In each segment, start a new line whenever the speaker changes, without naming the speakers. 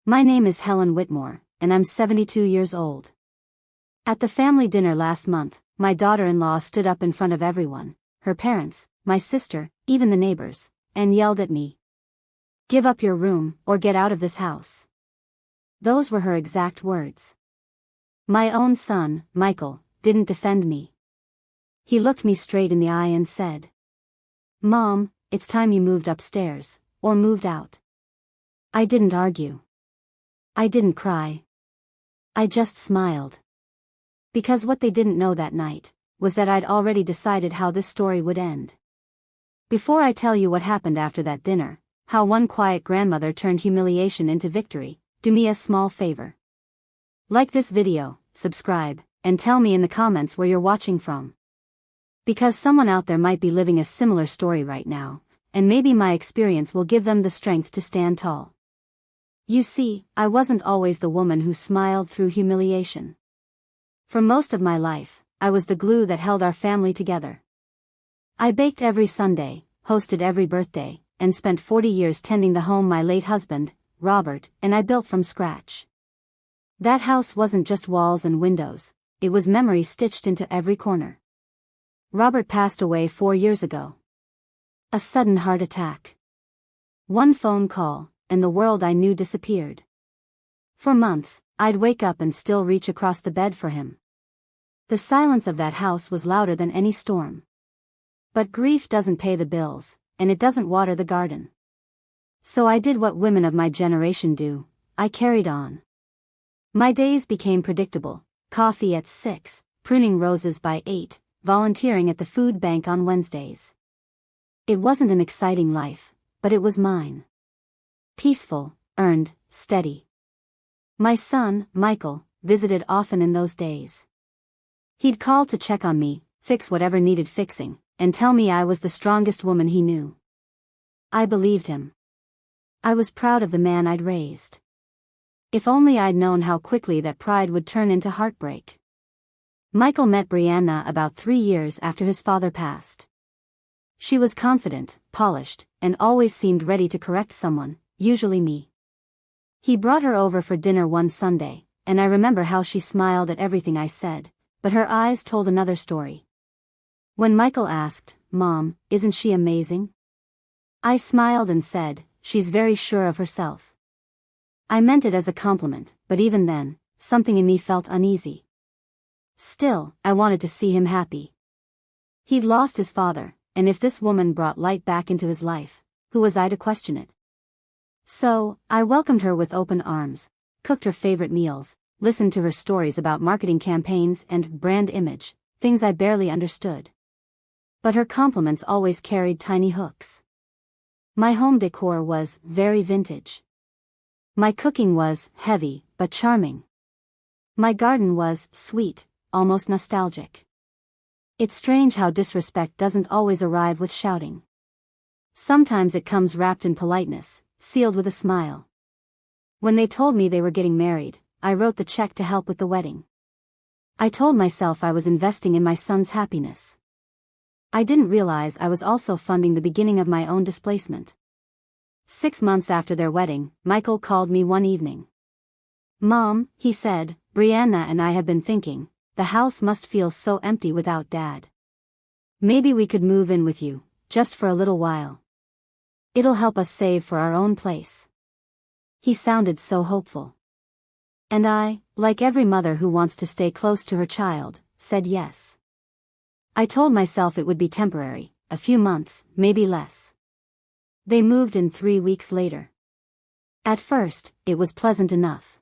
My name is Helen Whitmore, and I'm 72 years old. At the family dinner last month, my daughter-in-law stood up in front of everyone, her parents, my sister, even the neighbors, and yelled at me. "Give up your room, or get out of this house." Those were her exact words. My own son, Michael, didn't defend me. He looked me straight in the eye and said, "Mom, it's time you moved upstairs, or moved out." I didn't argue. I didn't cry. I just smiled. Because what they didn't know that night was that I'd already decided how this story would end. Before I tell you what happened after that dinner, how one quiet grandmother turned humiliation into victory, do me a small favor. Like this video, subscribe, and tell me in the comments where you're watching from. Because someone out there might be living a similar story right now, and maybe my experience will give them the strength to stand tall. You see, I wasn't always the woman who smiled through humiliation. For most of my life, I was the glue that held our family together. I baked every Sunday, hosted every birthday, and spent 40 years tending the home my late husband, Robert, and I built from scratch. That house wasn't just walls and windows, it was memory stitched into every corner. Robert passed away 4 years ago. A sudden heart attack. One phone call, and the world I knew disappeared. For months, I'd wake up and still reach across the bed for him. The silence of that house was louder than any storm. But grief doesn't pay the bills, and it doesn't water the garden. So I did what women of my generation do, I carried on. My days became predictable: coffee at 6, pruning roses by 8, volunteering at the food bank on Wednesdays. It wasn't an exciting life, but it was mine. Peaceful, earned, steady. My son, Michael, visited often in those days. He'd call to check on me, fix whatever needed fixing, and tell me I was the strongest woman he knew. I believed him. I was proud of the man I'd raised. If only I'd known how quickly that pride would turn into heartbreak. Michael met Brianna about 3 years after his father passed. She was confident, polished, and always seemed ready to correct someone, usually me. He brought her over for dinner one Sunday, and I remember how she smiled at everything I said, but her eyes told another story. When Michael asked, "Mom, isn't she amazing?" I smiled and said, "She's very sure of herself." I meant it as a compliment, but even then, something in me felt uneasy. Still, I wanted to see him happy. He'd lost his father, and if this woman brought light back into his life, who was I to question it? So, I welcomed her with open arms, cooked her favorite meals, listened to her stories about marketing campaigns and brand image, things I barely understood. But her compliments always carried tiny hooks. My home decor was very vintage. My cooking was heavy, but charming. My garden was sweet, almost nostalgic. It's strange how disrespect doesn't always arrive with shouting. Sometimes it comes wrapped in politeness, sealed with a smile. When they told me they were getting married, I wrote the check to help with the wedding. I told myself I was investing in my son's happiness. I didn't realize I was also funding the beginning of my own displacement. 6 months after their wedding, Michael called me one evening. "Mom," he said, "Brianna and I have been thinking, the house must feel so empty without Dad. Maybe we could move in with you, just for a little while. It'll help us save for our own place." He sounded so hopeful. And I, like every mother who wants to stay close to her child, said yes. I told myself it would be temporary, a few months, maybe less. They moved in 3 weeks later. At first, it was pleasant enough.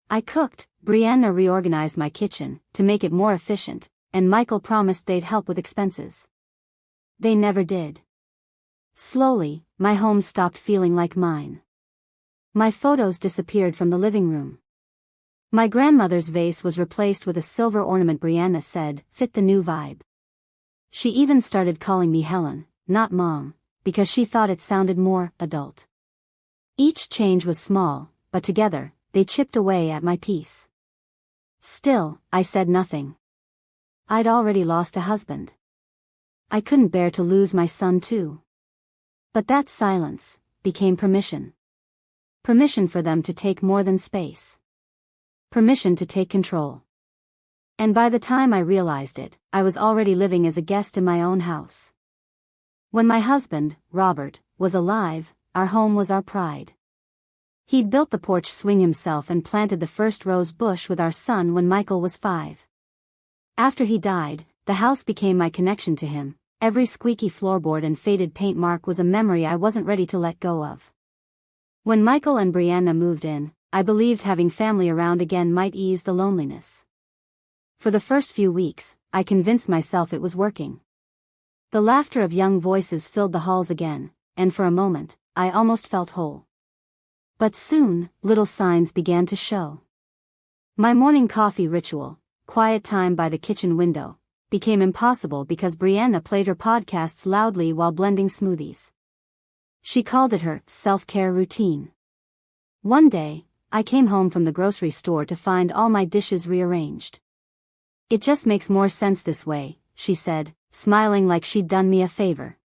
I cooked, Brianna reorganized my kitchen to make it more efficient, and Michael promised they'd help with expenses. They never did. Slowly, my home stopped feeling like mine. My photos disappeared from the living room. My grandmother's vase was replaced with a silver ornament Brianna said fit the new vibe. She even started calling me Helen, not Mom, because she thought it sounded more adult. Each change was small, but together, they chipped away at my peace. Still, I said nothing. I'd already lost a husband. I couldn't bear to lose my son too. But that silence became permission. Permission for them to take more than space. Permission to take control. And by the time I realized it, I was already living as a guest in my own house. When my husband, Robert, was alive, our home was our pride. He'd built the porch swing himself and planted the first rose bush with our son when Michael was 5. After he died, the house became my connection to him. Every squeaky floorboard and faded paint mark was a memory I wasn't ready to let go of. When Michael and Brianna moved in, I believed having family around again might ease the loneliness. For the first few weeks, I convinced myself it was working. The laughter of young voices filled the halls again, and for a moment, I almost felt whole. But soon, little signs began to show. My morning coffee ritual, quiet time by the kitchen window, became impossible because Brianna played her podcasts loudly while blending smoothies. She called it her self-care routine. One day, I came home from the grocery store to find all my dishes rearranged. "It just makes more sense this way," she said, smiling like she'd done me a favor.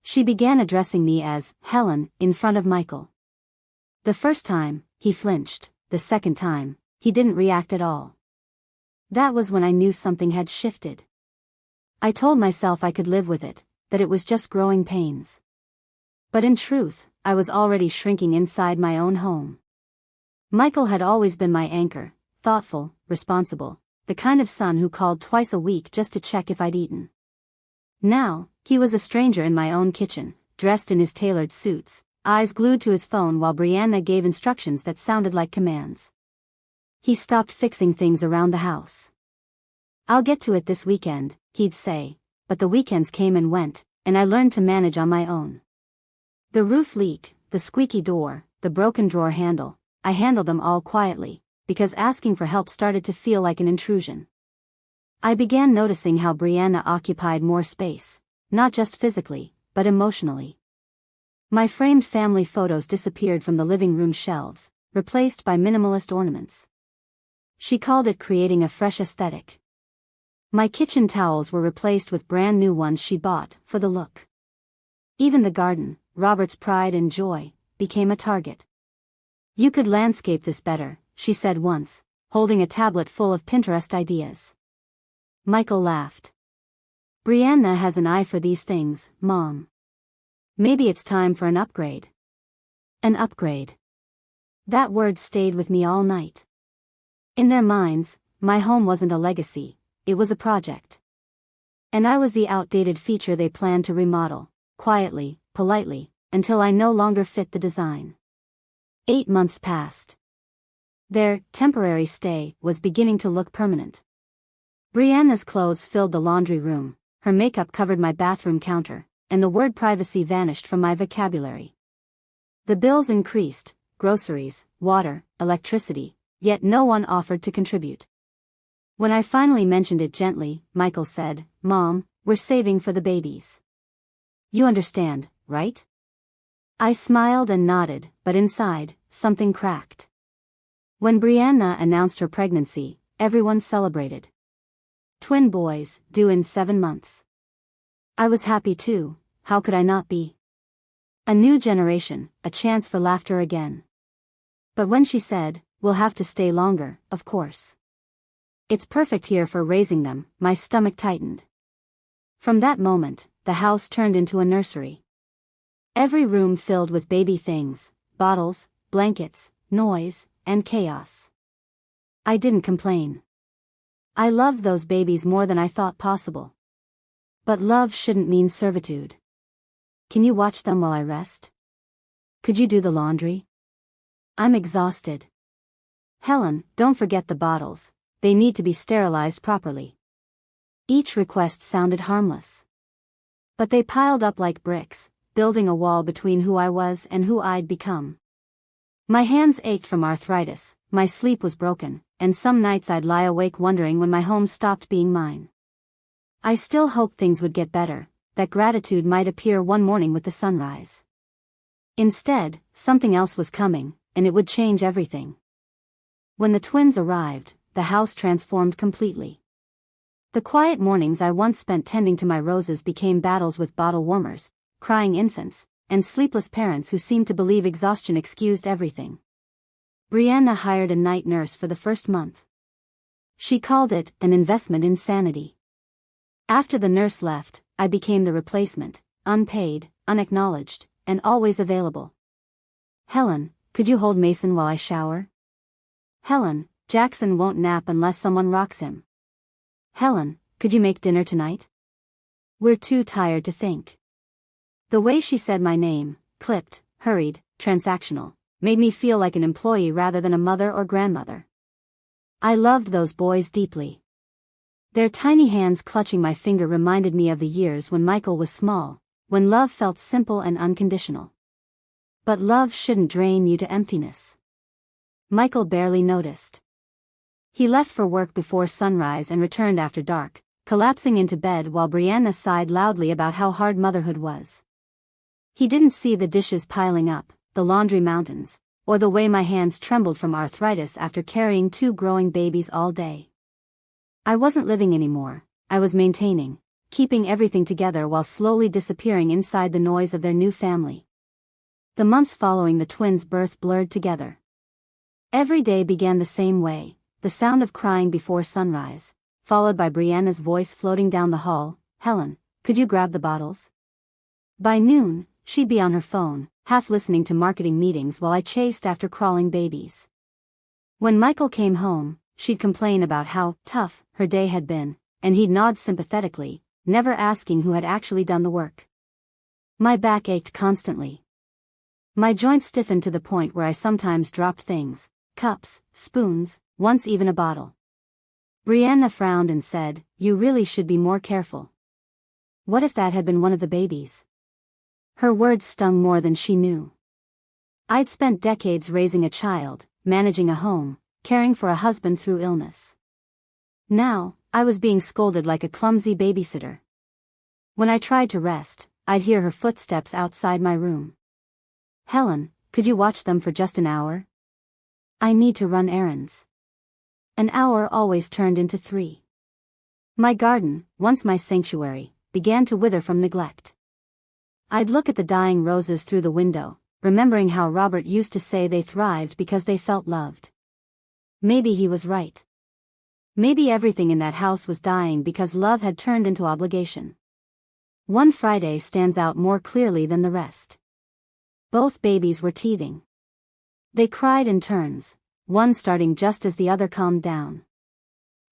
She began addressing me as Helen in front of Michael. The first time, he flinched. The second time, he didn't react at all. That was when I knew something had shifted. I told myself I could live with it, that it was just growing pains. But in truth, I was already shrinking inside my own home. Michael had always been my anchor, thoughtful, responsible, the kind of son who called twice a week just to check if I'd eaten. Now, he was a stranger in my own kitchen, dressed in his tailored suits, eyes glued to his phone while Brianna gave instructions that sounded like commands. He stopped fixing things around the house. "I'll get to it this weekend," he'd say, but the weekends came and went, and I learned to manage on my own. The roof leak, the squeaky door, the broken drawer handle, I handled them all quietly, because asking for help started to feel like an intrusion. I began noticing how Brianna occupied more space, not just physically, but emotionally. My framed family photos disappeared from the living room shelves, replaced by minimalist ornaments. She called it creating a fresh aesthetic. My kitchen towels were replaced with brand new ones she bought for the look. Even the garden, Robert's pride and joy, became a target. "You could landscape this better," she said once, holding a tablet full of Pinterest ideas. Michael laughed. "Brianna has an eye for these things, Mom. Maybe it's time for an upgrade." An upgrade. That word stayed with me all night. In their minds, my home wasn't a legacy, it was a project. And I was the outdated feature they planned to remodel, quietly, politely, until I no longer fit the design. 8 months passed. Their temporary stay was beginning to look permanent. Brianna's clothes filled the laundry room, her makeup covered my bathroom counter, and the word privacy vanished from my vocabulary. The bills increased, groceries, water, electricity, yet no one offered to contribute. When I finally mentioned it gently, Michael said, "Mom, we're saving for the babies. You understand, right?" I smiled and nodded, but inside, something cracked. When Brianna announced her pregnancy, everyone celebrated. Twin boys, due in 7 months. I was happy too, how could I not be? A new generation, a chance for laughter again. But when she said, "We'll have to stay longer, of course. It's perfect here for raising them," my stomach tightened. From that moment, the house turned into a nursery. Every room filled with baby things, bottles, blankets, noise, and chaos. I didn't complain. I loved those babies more than I thought possible. But love shouldn't mean servitude. "Can you watch them while I rest? Could you do the laundry? I'm exhausted." "Helen, don't forget the bottles, they need to be sterilized properly." Each request sounded harmless. But they piled up like bricks, building a wall between who I was and who I'd become. My hands ached from arthritis, my sleep was broken, and some nights I'd lie awake wondering when my home stopped being mine. I still hoped things would get better, that gratitude might appear one morning with the sunrise. Instead, something else was coming, and it would change everything. When the twins arrived, the house transformed completely. The quiet mornings I once spent tending to my roses became battles with bottle warmers, crying infants, and sleepless parents who seemed to believe exhaustion excused everything. Brianna hired a night nurse for the first month. She called it an investment in sanity. After the nurse left, I became the replacement, unpaid, unacknowledged, and always available. Helen, could you hold Mason while I shower? Helen, Jackson won't nap unless someone rocks him. Helen, could you make dinner tonight? We're too tired to think. The way she said my name, clipped, hurried, transactional, made me feel like an employee rather than a mother or grandmother. I loved those boys deeply. Their tiny hands clutching my finger reminded me of the years when Michael was small, when love felt simple and unconditional. But love shouldn't drain you to emptiness. Michael barely noticed. He left for work before sunrise and returned after dark, collapsing into bed while Brianna sighed loudly about how hard motherhood was. He didn't see the dishes piling up, the laundry mountains, or the way my hands trembled from arthritis after carrying 2 growing babies all day. I wasn't living anymore, I was maintaining, keeping everything together while slowly disappearing inside the noise of their new family. The months following the twins' birth blurred together. Every day began the same way, the sound of crying before sunrise, followed by Brianna's voice floating down the hall, "Helen, could you grab the bottles?" By noon, she'd be on her phone, half listening to marketing meetings while I chased after crawling babies. When Michael came home, she'd complain about how tough her day had been, and he'd nod sympathetically, never asking who had actually done the work. My back ached constantly. My joints stiffened to the point where I sometimes dropped things, cups, spoons, once even a bottle. Brianna frowned and said, "You really should be more careful." What if that had been one of the babies? Her words stung more than she knew. I'd spent decades raising a child, managing a home, caring for a husband through illness. Now, I was being scolded like a clumsy babysitter. When I tried to rest, I'd hear her footsteps outside my room. "Helen, could you watch them for just an hour? I need to run errands." An hour always turned into 3. My garden, once my sanctuary, began to wither from neglect. I'd look at the dying roses through the window, remembering how Robert used to say they thrived because they felt loved. Maybe he was right. Maybe everything in that house was dying because love had turned into obligation. One Friday stands out more clearly than the rest. Both babies were teething. They cried in turns, one starting just as the other calmed down.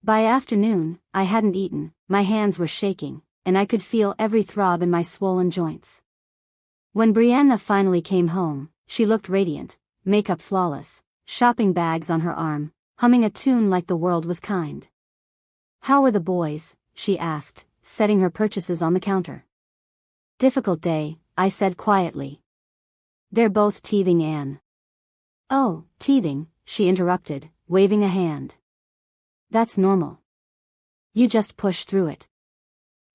By afternoon, I hadn't eaten, my hands were shaking, and I could feel every throb in my swollen joints. When Brianna finally came home, she looked radiant, makeup flawless, shopping bags on her arm, humming a tune like the world was kind. "How were the boys?" she asked, setting her purchases on the counter. "Difficult day," I said quietly. "They're both teething, Anne." "Oh, teething," she interrupted, waving a hand. "That's normal. You just push through it."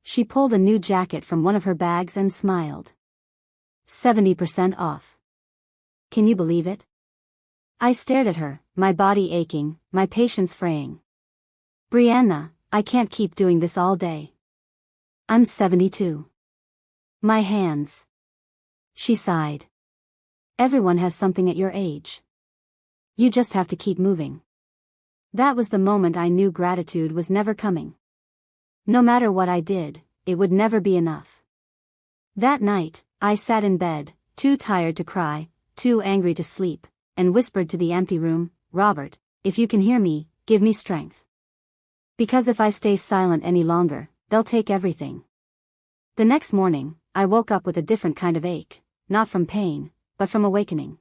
She pulled a new jacket from one of her bags and smiled. 70% off. Can you believe it? I stared at her, my body aching, my patience fraying. "Brianna, I can't keep doing this all day. I'm 72. My hands." She sighed. "Everyone has something at your age. You just have to keep moving." That was the moment I knew gratitude was never coming. No matter what I did, it would never be enough. That night, I sat in bed, too tired to cry, too angry to sleep, and whispered to the empty room, "Robert, if you can hear me, give me strength. Because if I stay silent any longer, they'll take everything." The next morning, I woke up with a different kind of ache, not from pain, but from awakening.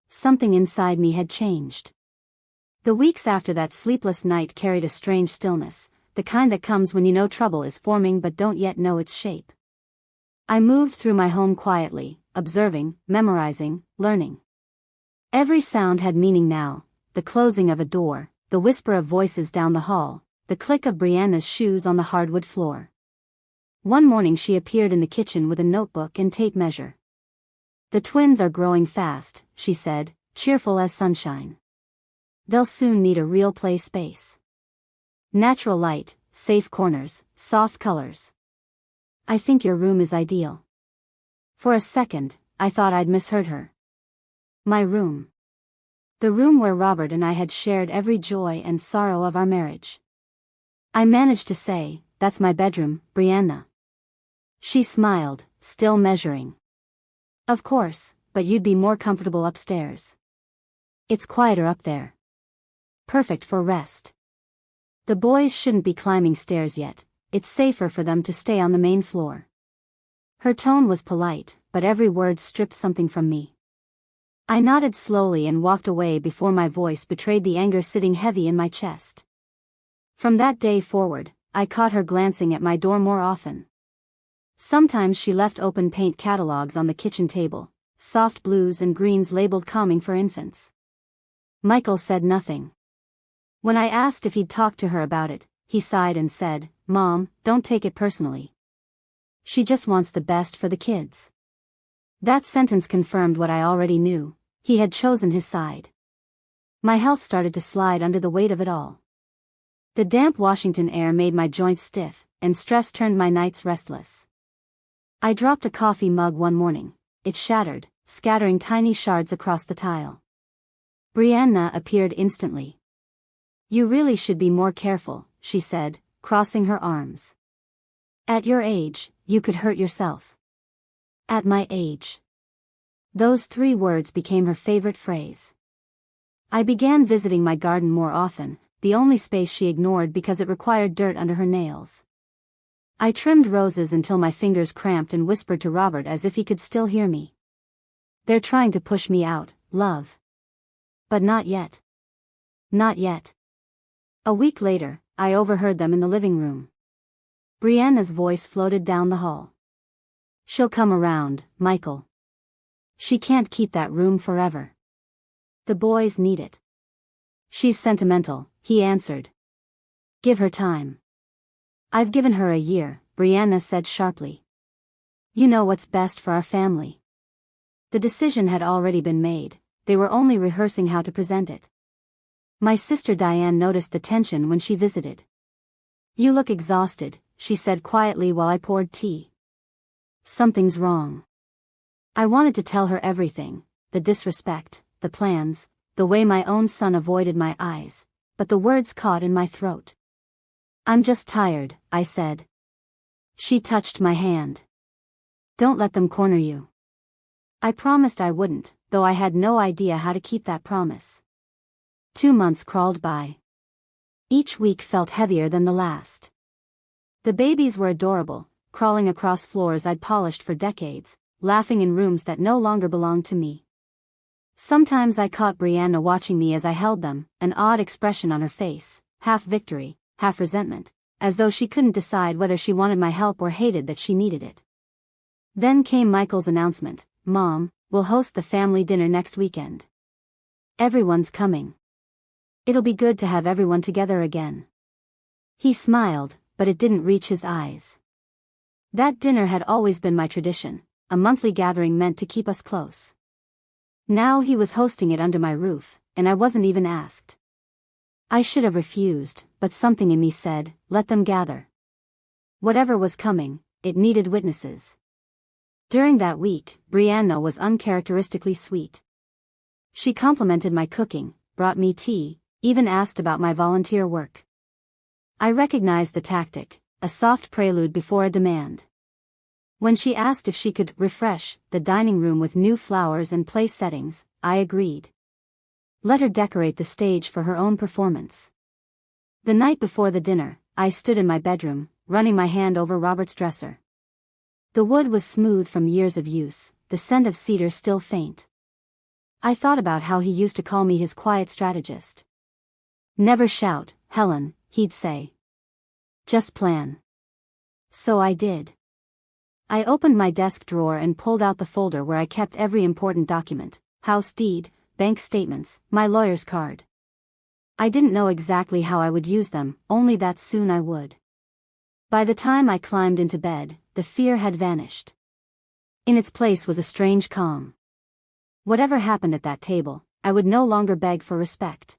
Something inside me had changed. The weeks after that sleepless night carried a strange stillness, the kind that comes when you know trouble is forming but don't yet know its shape. I moved through my home quietly, observing, memorizing, learning. Every sound had meaning now, the closing of a door, the whisper of voices down the hall, the click of Brianna's shoes on the hardwood floor. One morning she appeared in the kitchen with a notebook and tape measure. "The twins are growing fast," she said, cheerful as sunshine. "They'll soon need a real play space. Natural light, safe corners, soft colors. I think your room is ideal." For a second, I thought I'd misheard her. My room. The room where Robert and I had shared every joy and sorrow of our marriage. I managed to say, "That's my bedroom, Brianna." She smiled, still measuring. "Of course, but you'd be more comfortable upstairs. It's quieter up there. Perfect for rest. The boys shouldn't be climbing stairs yet, it's safer for them to stay on the main floor." Her tone was polite, but every word stripped something from me. I nodded slowly and walked away before my voice betrayed the anger sitting heavy in my chest. From that day forward, I caught her glancing at my door more often. Sometimes she left open paint catalogs on the kitchen table, soft blues and greens labeled calming for infants. Michael said nothing. When I asked if he'd talked to her about it, he sighed and said, "Mom, don't take it personally. She just wants the best for the kids." That sentence confirmed what I already knew. He had chosen his side. My health started to slide under the weight of it all. The damp Washington air made my joints stiff, and stress turned my nights restless. I dropped a coffee mug one morning. It shattered, scattering tiny shards across the tile. Brianna appeared instantly. "You really should be more careful," she said, crossing her arms. "At your age, you could hurt yourself." At my age. Those 3 words became her favorite phrase. I began visiting my garden more often, the only space she ignored because it required dirt under her nails. I trimmed roses until my fingers cramped and whispered to Robert as if he could still hear me. "They're trying to push me out, love. But not yet. Not yet." A week later, I overheard them in the living room. Brianna's voice floated down the hall. "She'll come around, Michael. She can't keep that room forever. The boys need it." "She's sentimental," he answered. "Give her time." "I've given her a year," Brianna said sharply. "You know what's best for our family." The decision had already been made, they were only rehearsing how to present it. My sister Diane noticed the tension when she visited. "You look exhausted," she said quietly while I poured tea. "Something's wrong." I wanted to tell her everything, the disrespect, the plans, the way my own son avoided my eyes, but the words caught in my throat. "I'm just tired," I said. She touched my hand. "Don't let them corner you." I promised I wouldn't, though I had no idea how to keep that promise. 2 months crawled by. Each week felt heavier than the last. The babies were adorable, crawling across floors I'd polished for decades, laughing in rooms that no longer belonged to me. Sometimes I caught Brianna watching me as I held them, an odd expression on her face, half victory, half resentment, as though she couldn't decide whether she wanted my help or hated that she needed it. Then came Michael's announcement, "Mom, we'll host the family dinner next weekend. Everyone's coming. It'll be good to have everyone together again." He smiled, but it didn't reach his eyes. That dinner had always been my tradition, a monthly gathering meant to keep us close. Now he was hosting it under my roof, and I wasn't even asked. I should have refused, but something in me said, let them gather. Whatever was coming, it needed witnesses. During that week, Brianna was uncharacteristically sweet. She complimented my cooking, brought me tea, even asked about my volunteer work. I recognized the tactic, a soft prelude before a demand. When she asked if she could refresh the dining room with new flowers and place settings, I agreed. Let her decorate the stage for her own performance. The night before the dinner, I stood in my bedroom, running my hand over Robert's dresser. The wood was smooth from years of use, the scent of cedar still faint. I thought about how he used to call me his quiet strategist. "Never shout, Helen," he'd say. "Just plan." So I did. I opened my desk drawer and pulled out the folder where I kept every important document, house deed, bank statements, my lawyer's card. I didn't know exactly how I would use them, only that soon I would. By the time I climbed into bed, the fear had vanished. In its place was a strange calm. Whatever happened at that table, I would no longer beg for respect.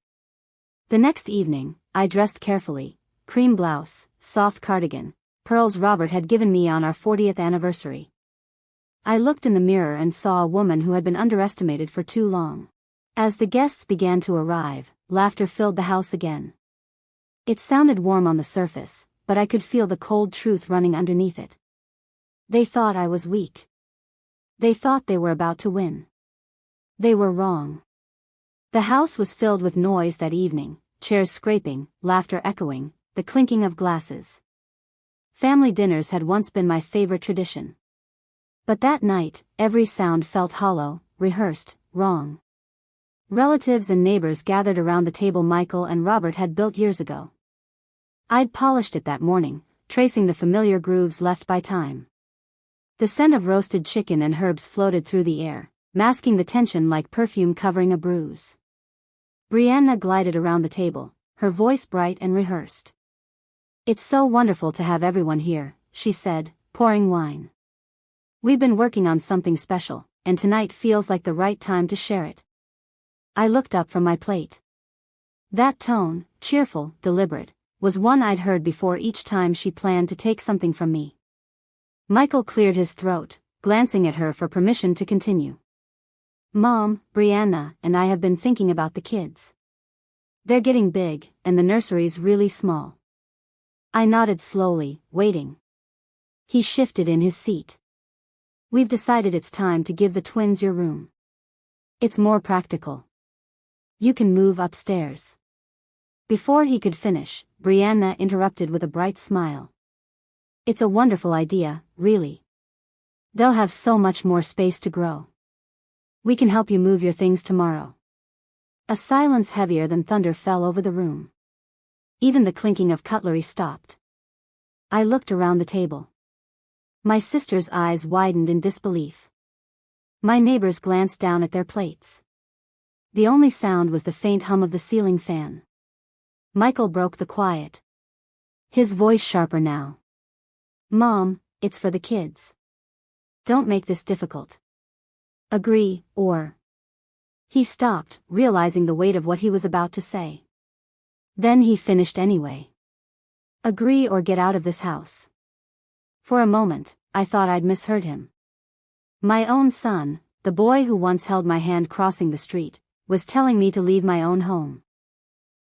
The next evening, I dressed carefully, cream blouse, soft cardigan, pearls Robert had given me on our 40th anniversary. I looked in the mirror and saw a woman who had been underestimated for too long. As the guests began to arrive, laughter filled the house again. It sounded warm on the surface, but I could feel the cold truth running underneath it. They thought I was weak. They thought they were about to win. They were wrong. The house was filled with noise that evening, chairs scraping, laughter echoing, the clinking of glasses. Family dinners had once been my favorite tradition. But that night, every sound felt hollow, rehearsed, wrong. Relatives and neighbors gathered around the table Michael and Robert had built years ago. I'd polished it that morning, tracing the familiar grooves left by time. The scent of roasted chicken and herbs floated through the air, masking the tension like perfume covering a bruise. Brianna glided around the table, her voice bright and rehearsed. "It's so wonderful to have everyone here," she said, pouring wine. "We've been working on something special, and tonight feels like the right time to share it." I looked up from my plate. That tone, cheerful, deliberate, was one I'd heard before each time she planned to take something from me. Michael cleared his throat, glancing at her for permission to continue. "Mom, Brianna and I have been thinking about the kids. They're getting big, and the nursery's really small." I nodded slowly, waiting. He shifted in his seat. "We've decided it's time to give the twins your room. It's more practical. You can move upstairs." Before he could finish, Brianna interrupted with a bright smile. "It's a wonderful idea, really. They'll have so much more space to grow. We can help you move your things tomorrow." A silence heavier than thunder fell over the room. Even the clinking of cutlery stopped. I looked around the table. My sister's eyes widened in disbelief. My neighbors glanced down at their plates. The only sound was the faint hum of the ceiling fan. Michael broke the quiet. His voice sharper now. "Mom, it's for the kids. Don't make this difficult. Agree, or..." He stopped, realizing the weight of what he was about to say. Then he finished anyway. "Agree or get out of this house." For a moment, I thought I'd misheard him. My own son, the boy who once held my hand crossing the street, was telling me to leave my own home.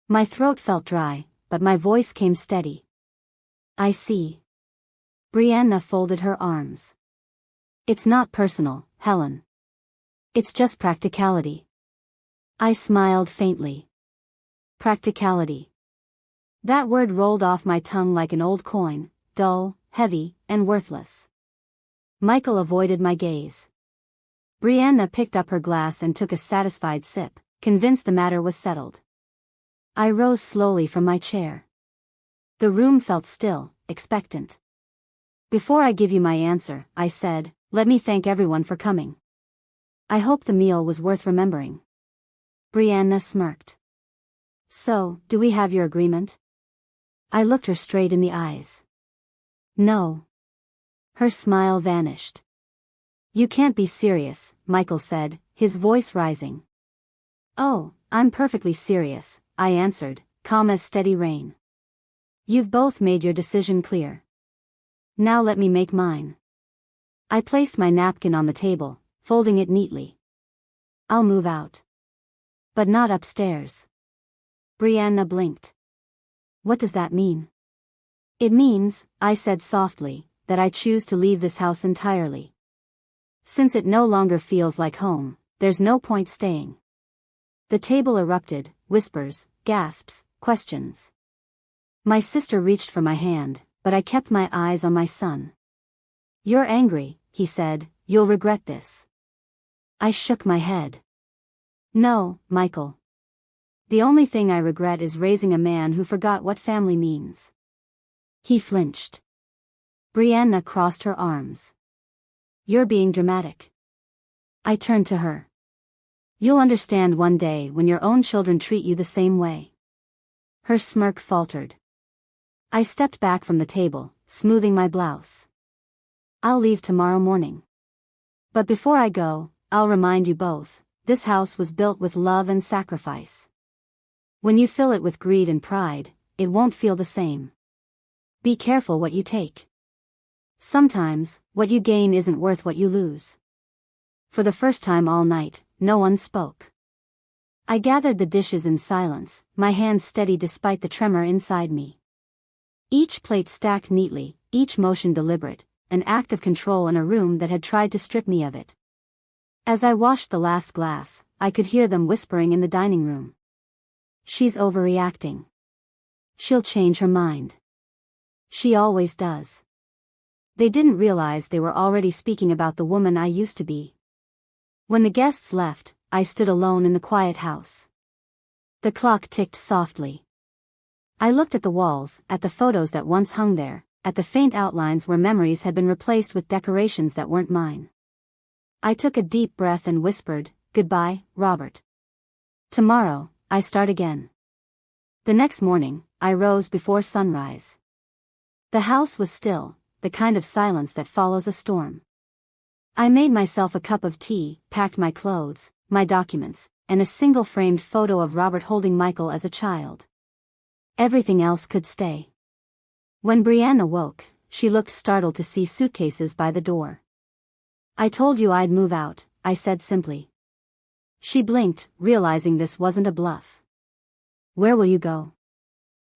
My throat felt dry, but my voice came steady. "I see." Brianna folded her arms. "It's not personal, Helen. It's just practicality." I smiled faintly. Practicality. That word rolled off my tongue like an old coin, dull, heavy, and worthless. Michael avoided my gaze. Brianna picked up her glass and took a satisfied sip, convinced the matter was settled. I rose slowly from my chair. The room felt still, expectant. "Before I give you my answer," I said, "let me thank everyone for coming. I hope the meal was worth remembering." Brianna smirked. "So, do we have your agreement?" I looked her straight in the eyes. "No." Her smile vanished. "You can't be serious," Michael said, his voice rising. "Oh, I'm perfectly serious," I answered, calm as steady rain. "You've both made your decision clear. Now let me make mine." I placed my napkin on the table, folding it neatly. "I'll move out. But not upstairs." Brianna blinked. "What does that mean?" "It means," I said softly, "that I choose to leave this house entirely. Since it no longer feels like home, there's no point staying." The table erupted, whispers, gasps, questions. My sister reached for my hand, but I kept my eyes on my son. "You're angry," he said, "you'll regret this." I shook my head. "No, Michael. The only thing I regret is raising a man who forgot what family means." He flinched. Brianna crossed her arms. "You're being dramatic." I turned to her. "You'll understand one day when your own children treat you the same way." Her smirk faltered. I stepped back from the table, smoothing my blouse. "I'll leave tomorrow morning. But before I go, I'll remind you both, this house was built with love and sacrifice. When you fill it with greed and pride, it won't feel the same. Be careful what you take." Sometimes, what you gain isn't worth what you lose. For the first time all night, no one spoke. I gathered the dishes in silence, my hands steady despite the tremor inside me. Each plate stacked neatly, each motion deliberate, an act of control in a room that had tried to strip me of it. As I washed the last glass, I could hear them whispering in the dining room. She's overreacting. She'll change her mind. She always does. They didn't realize they were already speaking about the woman I used to be. When the guests left, I stood alone in the quiet house. The clock ticked softly. I looked at the walls, at the photos that once hung there, at the faint outlines where memories had been replaced with decorations that weren't mine. I took a deep breath and whispered, "Goodbye, Robert. Tomorrow, I start again." The next morning, I rose before sunrise. The house was still, the kind of silence that follows a storm. I made myself a cup of tea, packed my clothes, my documents, and a single framed photo of Robert holding Michael as a child. Everything else could stay. When Brianna woke, she looked startled to see suitcases by the door. "I told you I'd move out," I said simply. She blinked, realizing this wasn't a bluff. "Where will you go?"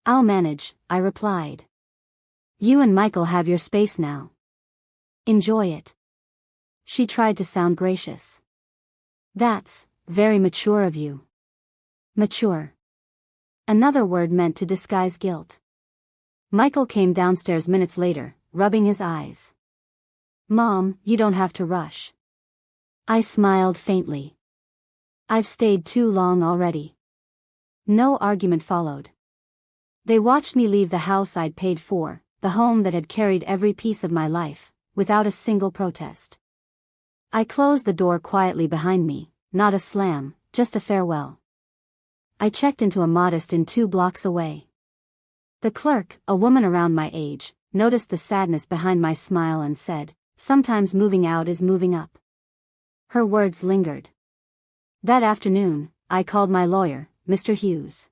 "I'll manage," I replied. "You and Michael have your space now. Enjoy it." She tried to sound gracious. "That's very mature of you." Mature. Another word meant to disguise guilt. Michael came downstairs minutes later, rubbing his eyes. "Mom, you don't have to rush." I smiled faintly. "I've stayed too long already." No argument followed. They watched me leave the house I'd paid for, the home that had carried every piece of my life, without a single protest. I closed the door quietly behind me, not a slam, just a farewell. I checked into a Modest Inn 2 blocks away. The clerk, a woman around my age, noticed the sadness behind my smile and said, "Sometimes moving out is moving up." Her words lingered. That afternoon, I called my lawyer, Mr. Hughes.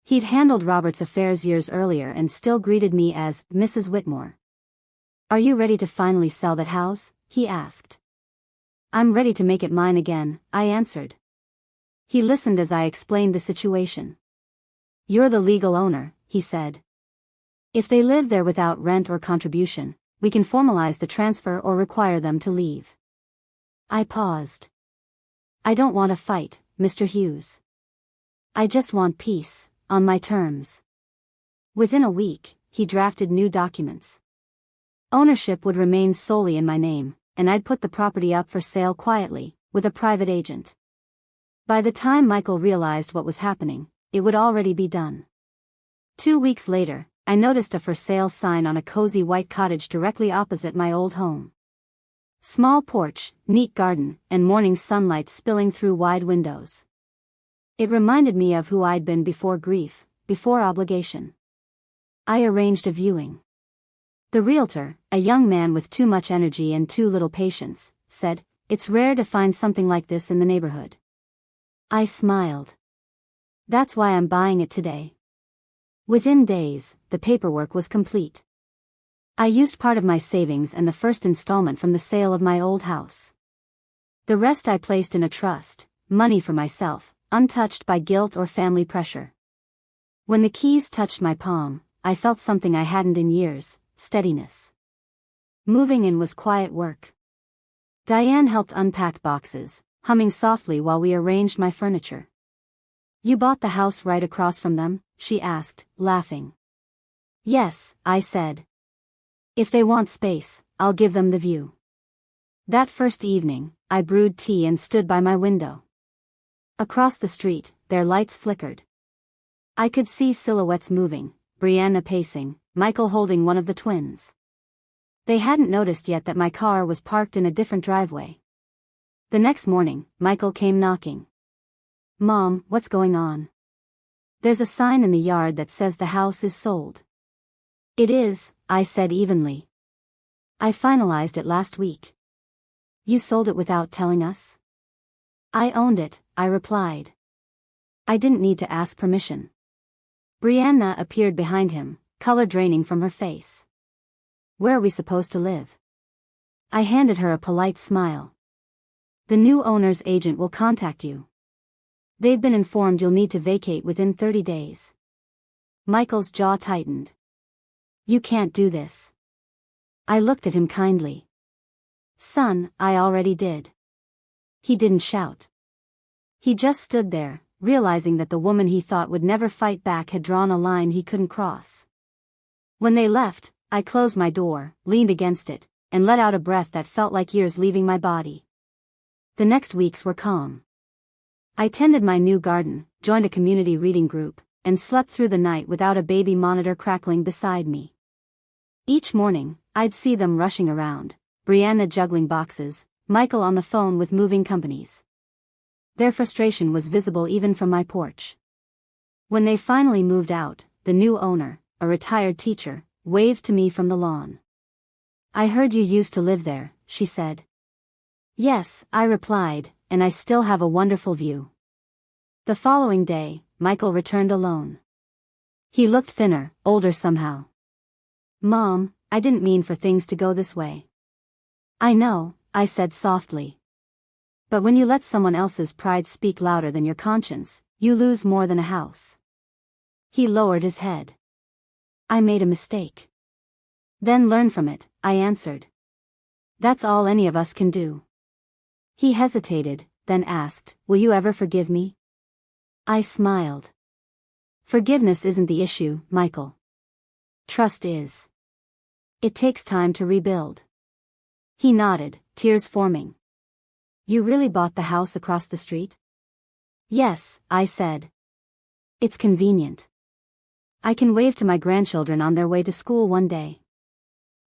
He'd handled Robert's affairs years earlier and still greeted me as Mrs. Whitmore. "Are you ready to finally sell that house?" he asked. "I'm ready to make it mine again," I answered. He listened as I explained the situation. "You're the legal owner," he said. "If they live there without rent or contribution, we can formalize the transfer or require them to leave." I paused. "I don't want a fight, Mr. Hughes. I just want peace, on my terms." Within a week, he drafted new documents. Ownership would remain solely in my name, and I'd put the property up for sale quietly, with a private agent. By the time Michael realized what was happening, it would already be done. 2 weeks later, I noticed a for sale sign on a cozy white cottage directly opposite my old home. Small porch, neat garden, and morning sunlight spilling through wide windows. It reminded me of who I'd been before grief, before obligation. I arranged a viewing. The realtor, a young man with too much energy and too little patience, said, "It's rare to find something like this in the neighborhood." I smiled. "That's why I'm buying it today." Within days, the paperwork was complete. I used part of my savings and the first installment from the sale of my old house. The rest I placed in a trust, money for myself, untouched by guilt or family pressure. When the keys touched my palm, I felt something I hadn't in years, steadiness. Moving in was quiet work. Diane helped unpack boxes, humming softly while we arranged my furniture. "You bought the house right across from them?" she asked, laughing. "Yes," I said. "If they want space, I'll give them the view." That first evening, I brewed tea and stood by my window. Across the street, their lights flickered. I could see silhouettes moving, Brianna pacing, Michael holding one of the twins. They hadn't noticed yet that my car was parked in a different driveway. The next morning, Michael came knocking. "Mom, what's going on?" "There's a sign in the yard that says the house is sold." "It is," I said evenly. "I finalized it last week." "You sold it without telling us?" "I owned it," I replied. "I didn't need to ask permission." Brianna appeared behind him, color draining from her face. Where are we supposed to live? I handed her a polite smile. The new owner's agent will contact you. They've been informed you'll need to vacate within 30 days. Michael's jaw tightened. You can't do this. I looked at him kindly. Son, I already did. He didn't shout. He just stood there, realizing that the woman he thought would never fight back had drawn a line he couldn't cross. When they left, I closed my door, leaned against it, and let out a breath that felt like years leaving my body. The next weeks were calm. I tended my new garden, joined a community reading group, and slept through the night without a baby monitor crackling beside me. Each morning, I'd see them rushing around, Brianna juggling boxes, Michael on the phone with moving companies. Their frustration was visible even from my porch. When they finally moved out, the new owner, a retired teacher, waved to me from the lawn. I heard you used to live there, she said. Yes, I replied, and I still have a wonderful view. The following day, Michael returned alone. He looked thinner, older somehow. Mom, I didn't mean for things to go this way. I know, I said softly. But when you let someone else's pride speak louder than your conscience, you lose more than a house. He lowered his head. I made a mistake. Then learn from it, I answered. That's all any of us can do. He hesitated, then asked, will you ever forgive me? I smiled. Forgiveness isn't the issue, Michael. Trust is. It takes time to rebuild. He nodded, tears forming. You really bought the house across the street? Yes, I said. It's convenient. I can wave to my grandchildren on their way to school one day.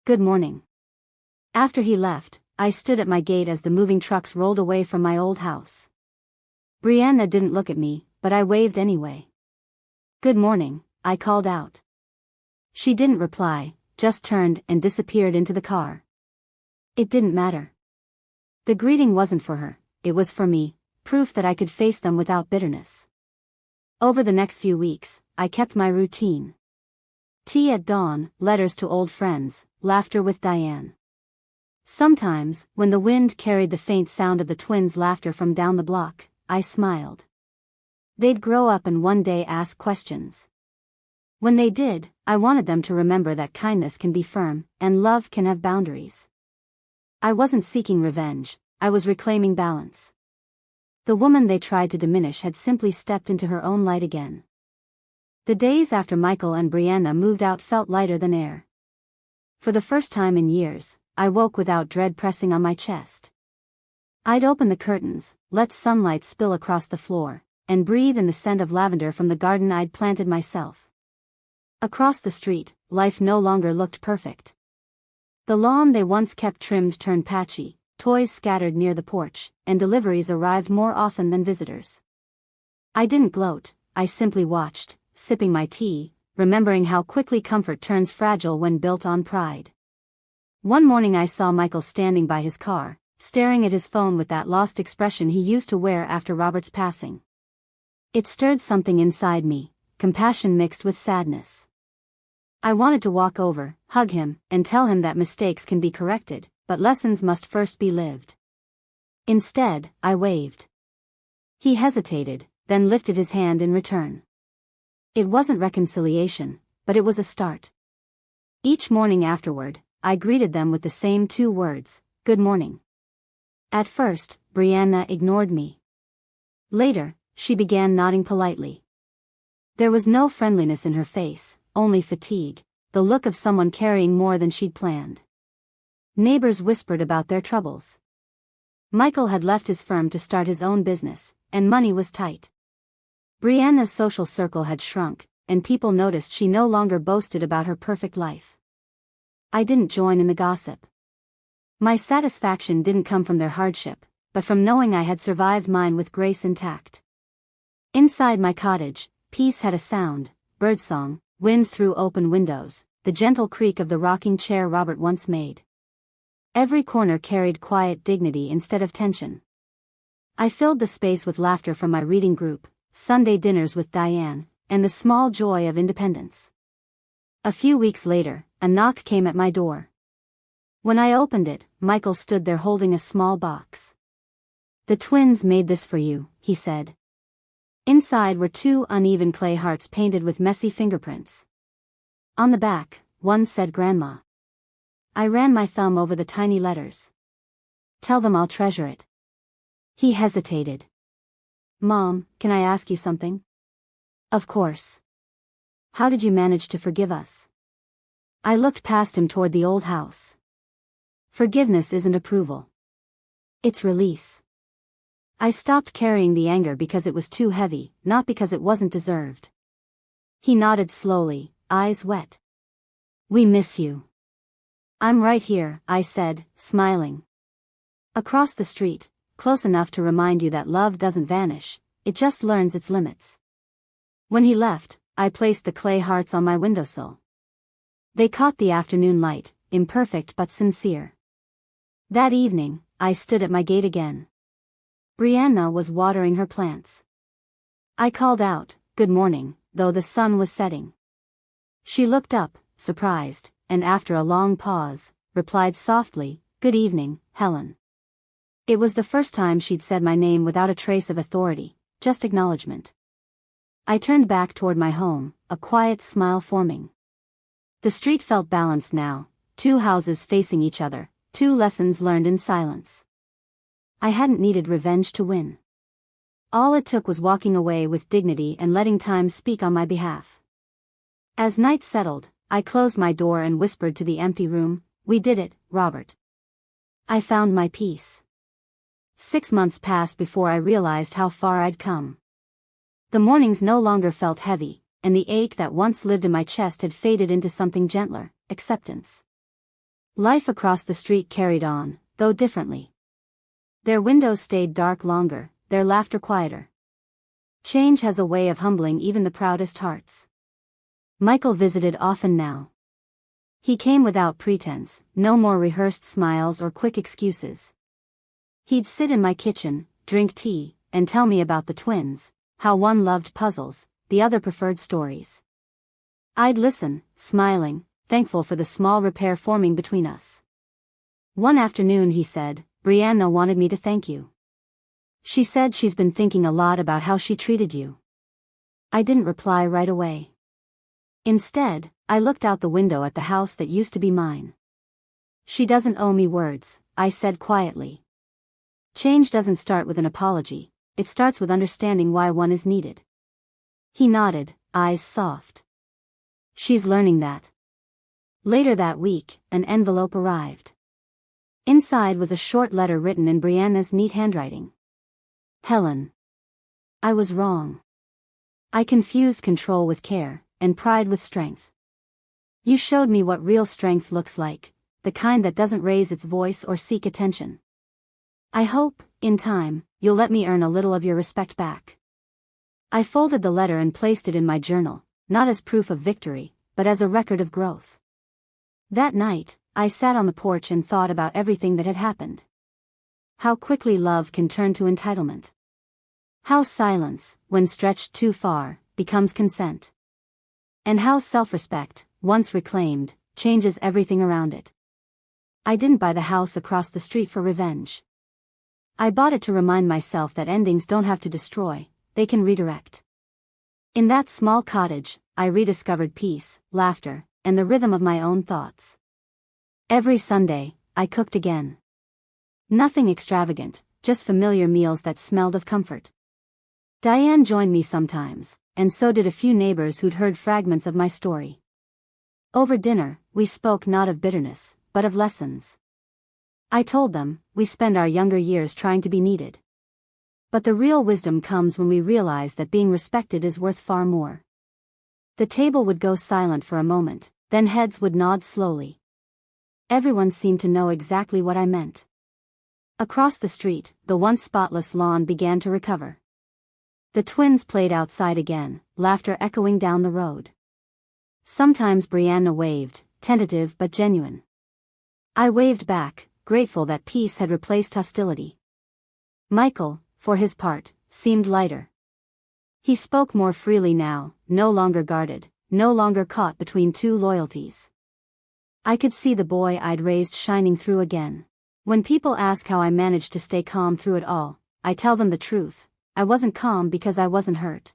Good morning. After he left, I stood at my gate as the moving trucks rolled away from my old house. Brianna didn't look at me, but I waved anyway. Good morning, I called out. She didn't reply, just turned and disappeared into the car. It didn't matter. The greeting wasn't for her, it was for me, proof that I could face them without bitterness. Over the next few weeks, I kept my routine. Tea at dawn, letters to old friends, laughter with Diane. Sometimes, when the wind carried the faint sound of the twins' laughter from down the block, I smiled. They'd grow up and one day ask questions. When they did, I wanted them to remember that kindness can be firm, and love can have boundaries. I wasn't seeking revenge, I was reclaiming balance. The woman they tried to diminish had simply stepped into her own light again. The days after Michael and Brianna moved out felt lighter than air. For the first time in years, I woke without dread pressing on my chest. I'd open the curtains, let sunlight spill across the floor, and breathe in the scent of lavender from the garden I'd planted myself. Across the street, life no longer looked perfect. The lawn they once kept trimmed turned patchy, toys scattered near the porch, and deliveries arrived more often than visitors. I didn't gloat, I simply watched, sipping my tea, remembering how quickly comfort turns fragile when built on pride. One morning I saw Michael standing by his car, staring at his phone with that lost expression he used to wear after Robert's passing. It stirred something inside me, compassion mixed with sadness. I wanted to walk over, hug him, and tell him that mistakes can be corrected, but lessons must first be lived. Instead, I waved. He hesitated, then lifted his hand in return. It wasn't reconciliation, but it was a start. Each morning afterward, I greeted them with the same 2 words, good morning. At first, Brianna ignored me. Later, she began nodding politely. There was no friendliness in her face, only fatigue, the look of someone carrying more than she'd planned. Neighbors whispered about their troubles. Michael had left his firm to start his own business, and money was tight. Brianna's social circle had shrunk, and people noticed she no longer boasted about her perfect life. I didn't join in the gossip. My satisfaction didn't come from their hardship, but from knowing I had survived mine with grace intact. Inside my cottage, peace had a sound, birdsong, wind through open windows, the gentle creak of the rocking chair Robert once made. Every corner carried quiet dignity instead of tension. I filled the space with laughter from my reading group, Sunday dinners with Diane, and the small joy of independence. A few weeks later, a knock came at my door. When I opened it, Michael stood there holding a small box. "The twins made this for you," he said. Inside were 2 uneven clay hearts painted with messy fingerprints. On the back, one said Grandma. I ran my thumb over the tiny letters. "Tell them I'll treasure it." He hesitated. "Mom, can I ask you something?" "Of course." "How did you manage to forgive us?" I looked past him toward the old house. Forgiveness isn't approval. It's release. I stopped carrying the anger because it was too heavy, not because it wasn't deserved. He nodded slowly, eyes wet. "We miss you." "I'm right here," I said, smiling. "Across the street, close enough to remind you that love doesn't vanish, it just learns its limits." When he left, I placed the clay hearts on my windowsill. They caught the afternoon light, imperfect but sincere. That evening, I stood at my gate again. Brianna was watering her plants. I called out, "Good morning," though the sun was setting. She looked up, surprised, and after a long pause, replied softly, "Good evening, Helen." It was the first time she'd said my name without a trace of authority, just acknowledgement. I turned back toward my home, a quiet smile forming. The street felt balanced now, 2 houses facing each other, 2 lessons learned in silence. I hadn't needed revenge to win. All it took was walking away with dignity and letting time speak on my behalf. As night settled, I closed my door and whispered to the empty room, "We did it, Robert." I found my peace. 6 months passed before I realized how far I'd come. The mornings no longer felt heavy, and the ache that once lived in my chest had faded into something gentler, acceptance. Life across the street carried on, though differently. Their windows stayed dark longer, their laughter quieter. Change has a way of humbling even the proudest hearts. Michael visited often now. He came without pretense, no more rehearsed smiles or quick excuses. He'd sit in my kitchen, drink tea, and tell me about the twins, how one loved puzzles, the other preferred stories. I'd listen, smiling, thankful for the small repair forming between us. One afternoon he said, "Brianna wanted me to thank you. She said she's been thinking a lot about how she treated you." I didn't reply right away. Instead, I looked out the window at the house that used to be mine. "She doesn't owe me words," I said quietly. Change doesn't start with an apology, it starts with understanding why one is needed. He nodded, eyes soft. "She's learning that." Later that week, an envelope arrived. Inside was a short letter written in Brianna's neat handwriting. "Helen. I was wrong. I confused control with care, and pride with strength. You showed me what real strength looks like, the kind that doesn't raise its voice or seek attention. I hope, in time, you'll let me earn a little of your respect back." I folded the letter and placed it in my journal, not as proof of victory, but as a record of growth. That night, I sat on the porch and thought about everything that had happened. How quickly love can turn to entitlement. How silence, when stretched too far, becomes consent. And how self-respect, once reclaimed, changes everything around it. I didn't buy the house across the street for revenge. I bought it to remind myself that endings don't have to destroy, they can redirect. In that small cottage, I rediscovered peace, laughter, and the rhythm of my own thoughts. Every Sunday, I cooked again. Nothing extravagant, just familiar meals that smelled of comfort. Diane joined me sometimes, and so did a few neighbors who'd heard fragments of my story. Over dinner, we spoke not of bitterness, but of lessons. I told them, we spend our younger years trying to be needed. But the real wisdom comes when we realize that being respected is worth far more. The table would go silent for a moment, then heads would nod slowly. Everyone seemed to know exactly what I meant. Across the street, the once spotless lawn began to recover. The twins played outside again, laughter echoing down the road. Sometimes Brianna waved, tentative but genuine. I waved back, grateful that peace had replaced hostility. Michael, for his part, seemed lighter. He spoke more freely now, no longer guarded, no longer caught between 2 loyalties. I could see the boy I'd raised shining through again. When people ask how I managed to stay calm through it all, I tell them the truth. I wasn't calm because I wasn't hurt.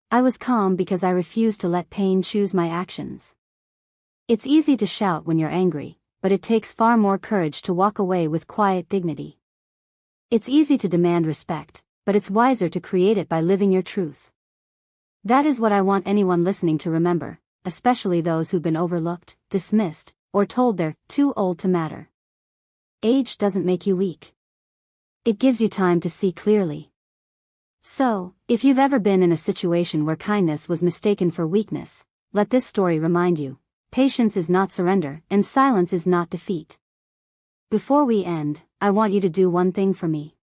I was calm because I refused to let pain choose my actions. It's easy to shout when you're angry, but it takes far more courage to walk away with quiet dignity. It's easy to demand respect, but it's wiser to create it by living your truth. That is what I want anyone listening to remember, especially those who've been overlooked, dismissed, or told they're too old to matter. Age doesn't make you weak. It gives you time to see clearly. So, if you've ever been in a situation where kindness was mistaken for weakness, let this story remind you, patience is not surrender, and silence is not defeat. Before we end, I want you to do one thing for me.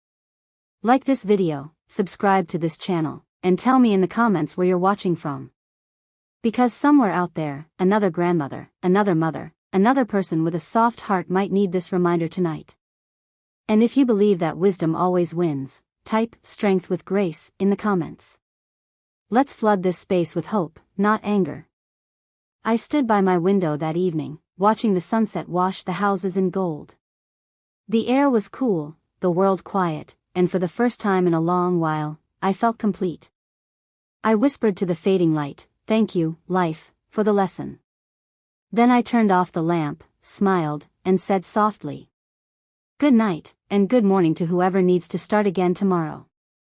Like this video, subscribe to this channel, and tell me in the comments where you're watching from. Because somewhere out there, another grandmother, another mother, another person with a soft heart might need this reminder tonight. And if you believe that wisdom always wins, type strength with grace in the comments. Let's flood this space with hope, not anger. I stood by my window that evening, watching the sunset wash the houses in gold. The air was cool, the world quiet, and for the first time in a long while, I felt complete. I whispered to the fading light, "Thank you, life, for the lesson." Then I turned off the lamp, smiled, and said softly, "Good night, and good morning to whoever needs to start again tomorrow."